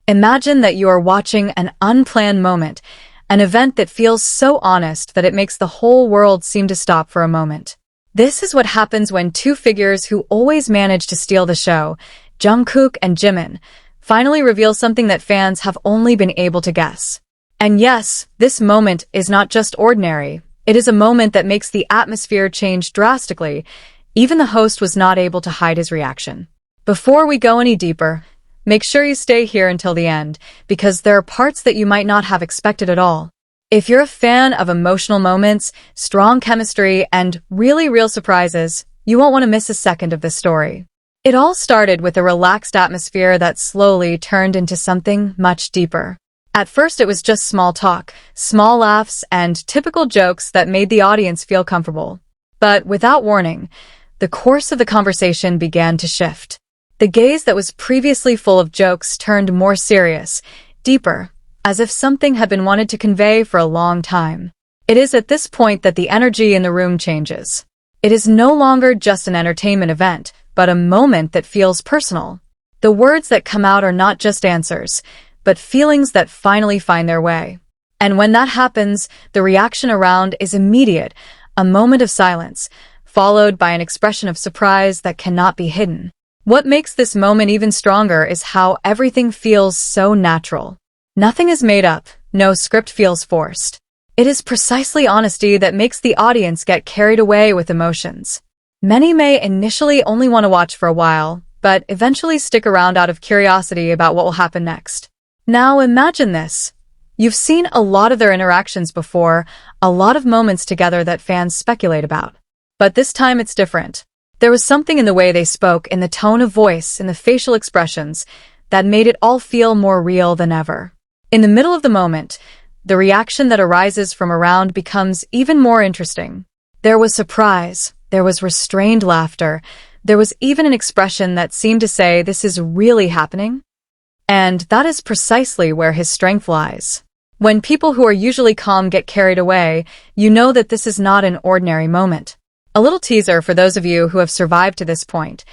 Imagine that you are watching an unplanned moment, an event that feels so honest that it makes the whole world seem to stop for a moment. This is what happens when two figures who always manage to steal the show, Jungkook and Jimin, finally reveal something that fans have only been able to guess. And yes, this moment is not just ordinary. It is a moment that makes the atmosphere change drastically. Even the host was not able to hide his reaction. Before we go any deeper, make sure you stay here until the end, because there are parts that you might not have expected at all. If you're a fan of emotional moments, strong chemistry, and really real surprises, you won't want to miss a second of this story. It all started with a relaxed atmosphere that slowly turned into something much deeper. At first, it was just small talk, small laughs, and typical jokes that made the audience feel comfortable. But without warning, the course of the conversation began to shift. The gaze that was previously full of jokes turned more serious, deeper, as if something had been wanted to convey for a long time. It is at this point that the energy in the room changes. It is no longer just an entertainment event, but a moment that feels personal. The words that come out are not just answers, but feelings that finally find their way. And when that happens, the reaction around is immediate, a moment of silence, followed by an expression of surprise that cannot be hidden. What makes this moment even stronger is how everything feels so natural. Nothing is made up, no script feels forced. It is precisely honesty that makes the audience get carried away with emotions. Many may initially only want to watch for a while, but eventually stick around out of curiosity about what will happen next. Now imagine this. You've seen a lot of their interactions before, a lot of moments together that fans speculate about. But this time it's different. There was something in the way they spoke, in the tone of voice, in the facial expressions, that made it all feel more real than ever. In the middle of the moment, the reaction that arises from around becomes even more interesting. There was surprise, there was restrained laughter, there was even an expression that seemed to say, "This is really happening?" And that is precisely where his strength lies. When people who are usually calm get carried away, you know that this is not an ordinary moment. A little teaser for those of you who have survived to this point.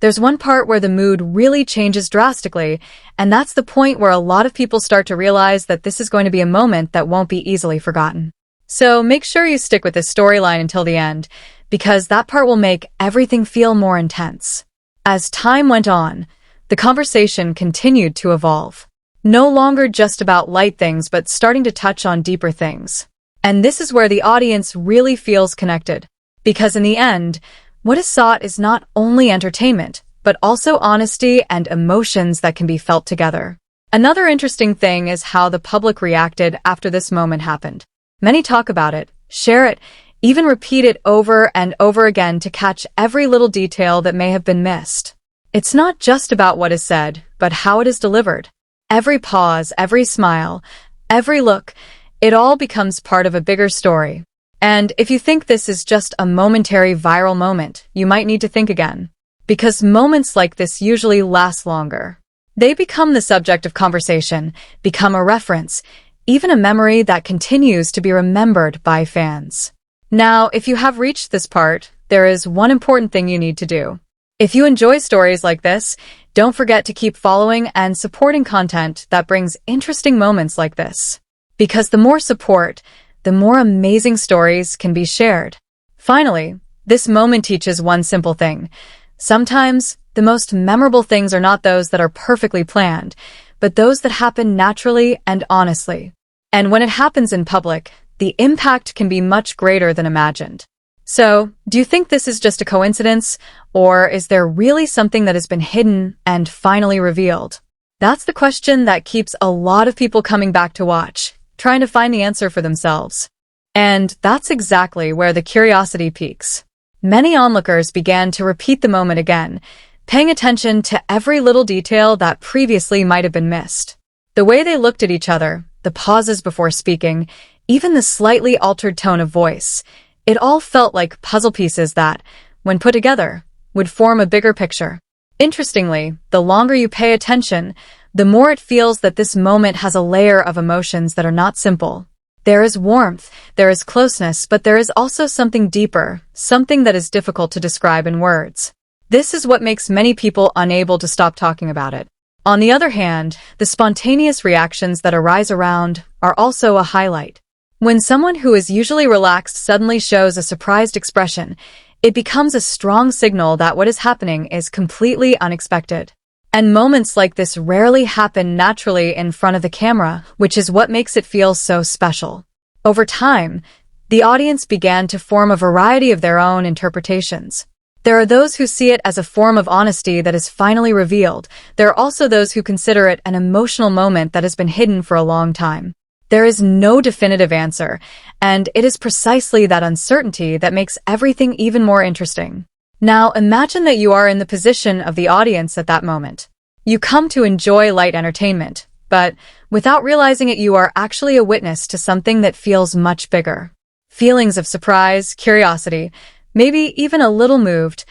There's one part where the mood really changes drastically, and that's the point where a lot of people start to realize that this is going to be a moment that won't be easily forgotten. So make sure you stick with this storyline until the end, because that part will make everything feel more intense. As time went on, the conversation continued to evolve. No longer just about light things, but starting to touch on deeper things. And this is where the audience really feels connected. Because in the end, what is sought is not only entertainment, but also honesty and emotions that can be felt together. Another interesting thing is how the public reacted after this moment happened. Many talk about it, share it, even repeat it over and over again to catch every little detail that may have been missed. It's not just about what is said, but how it is delivered. Every pause, every smile, every look, it all becomes part of a bigger story. And if you think this is just a momentary viral moment, you might need to think again. Because moments like this usually last longer. They become the subject of conversation, become a reference, even a memory that continues to be remembered by fans. Now, if you have reached this part, there is one important thing you need to do. If you enjoy stories like this, don't forget to keep following and supporting content that brings interesting moments like this. Because the more support, the more amazing stories can be shared. Finally, this moment teaches one simple thing. Sometimes, the most memorable things are not those that are perfectly planned, but those that happen naturally and honestly. And when it happens in public, the impact can be much greater than imagined. So, do you think this is just a coincidence, or is there really something that has been hidden and finally revealed? That's the question that keeps a lot of people coming back to watch, trying to find the answer for themselves. And that's exactly where the curiosity peaks. Many onlookers began to repeat the moment again, paying attention to every little detail that previously might have been missed. The way they looked at each other, the pauses before speaking, even the slightly altered tone of voice, it all felt like puzzle pieces that, when put together, would form a bigger picture. Interestingly, the longer you pay attention, the more it feels that this moment has a layer of emotions that are not simple. There is warmth, there is closeness, but there is also something deeper, something that is difficult to describe in words. This is what makes many people unable to stop talking about it. On the other hand, the spontaneous reactions that arise around are also a highlight. When someone who is usually relaxed suddenly shows a surprised expression, it becomes a strong signal that what is happening is completely unexpected. And moments like this rarely happen naturally in front of the camera, which is what makes it feel so special. Over time, the audience began to form a variety of their own interpretations. There are those who see it as a form of honesty that is finally revealed. There are also those who consider it an emotional moment that has been hidden for a long time. There is no definitive answer, and it is precisely that uncertainty that makes everything even more interesting. Now, imagine that you are in the position of the audience at that moment. You come to enjoy light entertainment, but without realizing it, you are actually a witness to something that feels much bigger. Feelings of surprise, curiosity, maybe even a little moved,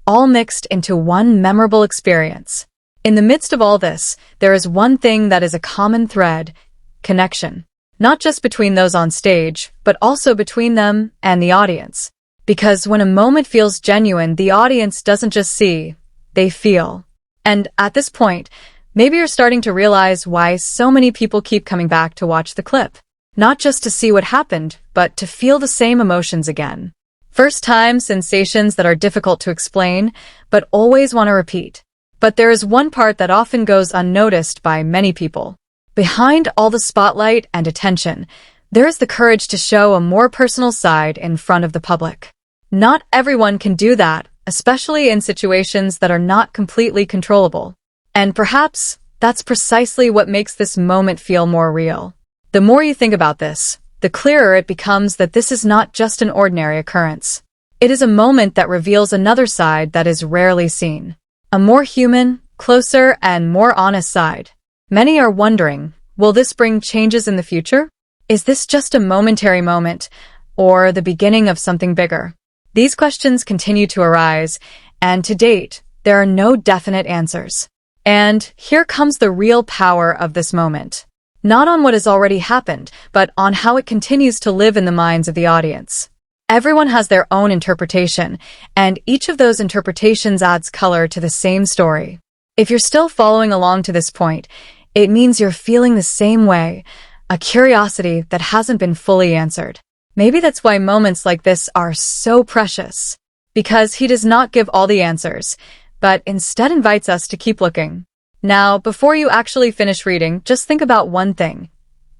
all mixed into one memorable experience. In the midst of all this, there is one thing that is a common thread: connection. Not just between those on stage, but also between them and the audience. Because when a moment feels genuine, the audience doesn't just see, they feel. And at this point, maybe you're starting to realize why so many people keep coming back to watch the clip. Not just to see what happened, but to feel the same emotions again. First-time sensations that are difficult to explain, but always want to repeat. But there is one part that often goes unnoticed by many people. Behind all the spotlight and attention, there is the courage to show a more personal side in front of the public. Not everyone can do that, especially in situations that are not completely controllable. And perhaps that's precisely what makes this moment feel more real. The more you think about this, the clearer it becomes that this is not just an ordinary occurrence. It is a moment that reveals another side that is rarely seen. A more human, closer, and more honest side. Many are wondering, will this bring changes in the future? Is this just a momentary moment, or the beginning of something bigger? These questions continue to arise, and to date, there are no definite answers. And here comes the real power of this moment. Not on what has already happened, but on how it continues to live in the minds of the audience. Everyone has their own interpretation, and each of those interpretations adds color to the same story. If you're still following along to this point, it means you're feeling the same way, a curiosity that hasn't been fully answered. Maybe that's why moments like this are so precious, because he does not give all the answers, but instead invites us to keep looking. Now, before you actually finish reading, just think about one thing.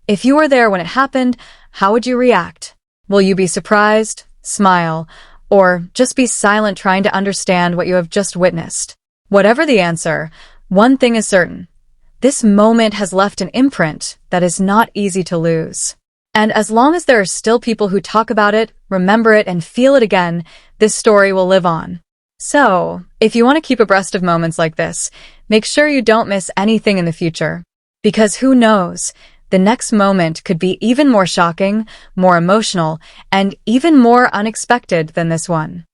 If you were there when it happened, how would you react? Will you be surprised, smile, or just be silent trying to understand what you have just witnessed? Whatever the answer, one thing is certain. This moment has left an imprint that is not easy to lose. And as long as there are still people who talk about it, remember it, and feel it again, this story will live on. So, if you want to keep abreast of moments like this, make sure you don't miss anything in the future. Because who knows, the next moment could be even more shocking, more emotional, and even more unexpected than this one.